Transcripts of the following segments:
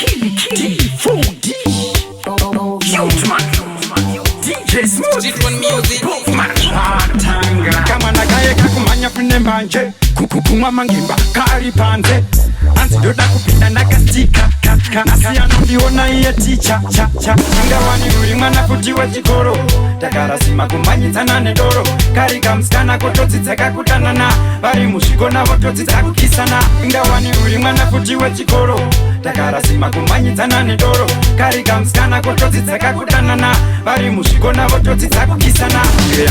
T4D Youthman DJ Smooth Matanga Kamwana kaye kakumanya kune mbanje kumwa mangimba kari panze anzi ndoda kupinda ndakastika nasiyano ndiona iye ticha ingawani uri mwana kuti wechikoro takarasima kumanyidzana nedoro kari kamusikana kotodzidzeka kudanana vari muzvikona votodzidza kukisana ingawani uri mwana kuti wechikoro takarasima kumanyidzana nedoro kari kamusikana kotodzidzeka kudanana vari muzvikona votodzidza kukisana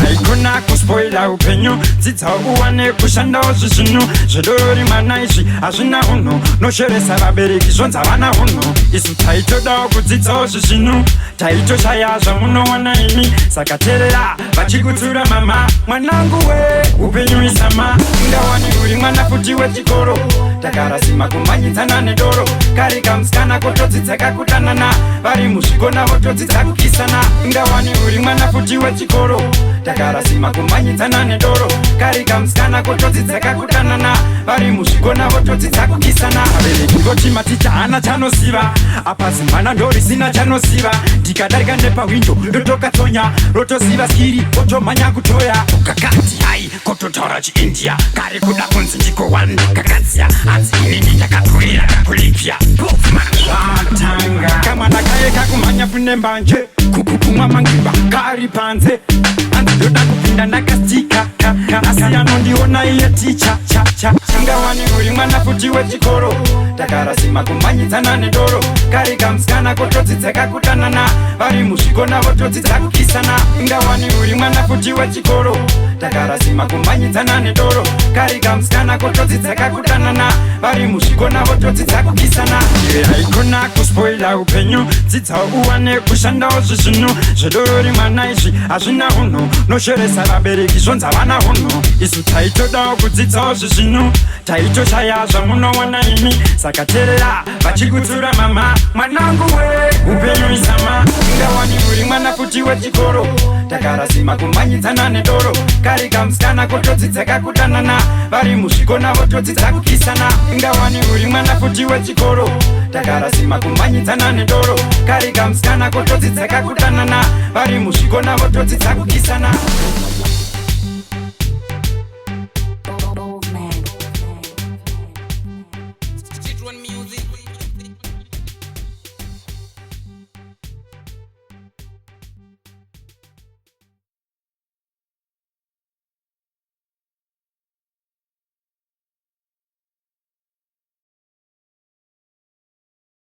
haikona kuspoila upenyu dzidzawo uwane kushandawo zvezvinhu zvedorori mana izvi hazvina unhu nosheresa vabereki zvonza vana unhu isu taitodawo kudzidzawo zvezvinhu taitoshaya zvamunowana imi saka teerera vachikutsura mama mwanangu we upenyu isama ingawani uri mwana kuti wechikoro takarasima kumanyidzana nedoro kari kamusikana kotodzidzeka kudanana vari muzvikona votodzidza kukisana ingawani uri mwana kuti wechikoro takarasima kumanyidzana nedoro kari kamusikana kotodzidzeka kudanana vari muzvikona votodzidza kukisana abereki voti maticha hana chanosiva apa zimwana ndorisina chanosiva ndikadarika nepawindo ndotokatonya rotoziva skiri otomhanya kutoya kakati hai kototaura chiindia kari kuda kunzi ndiko 1 kakadziya hanzi inini ndakatorera kulipya vatanga kamwana kaye kakumhanya kune mbanje kumwa mangimba kari panze hanzi ndoda kupinda ndakastika nasiyano ndiona iye ticha ingawani uri mwana kuti wechikoro takarasima kumanyidzana nedoro kari kamusikana kotodzidzeka kudanana vari muzvikona votodzidza kukisana ingawani uri mwana kuti wechikoro takarasima kumanyidzana nedoro kari kamusikana kotodzidzeka kudanana vari muzvikona votodzidza kukisana haikona kuspoila upenyu dzidzawo uwane kushandawo zvezvinhu zvedorori mwana izvi hazvina unhu nosheresa vabereki zvonza vana unhu isu taitodawo kudzidzawo zvezvinhu taitoshaya zvamunowana imi saka teerera vachikutsura mama mwanangu we upenyu isama ingawani uri mwana kuti wechikoro takarasima kumanyidzana nedoro kari kamusikana kotodzidzeka kudanana vari muzvikona votodzidza kukisana ingawani uri mwana kuti wechikoro takarasima kumanyidzana nedoro kari kamusikana kotodzidzeka kudanana vari muzvikona votodzidza kukisana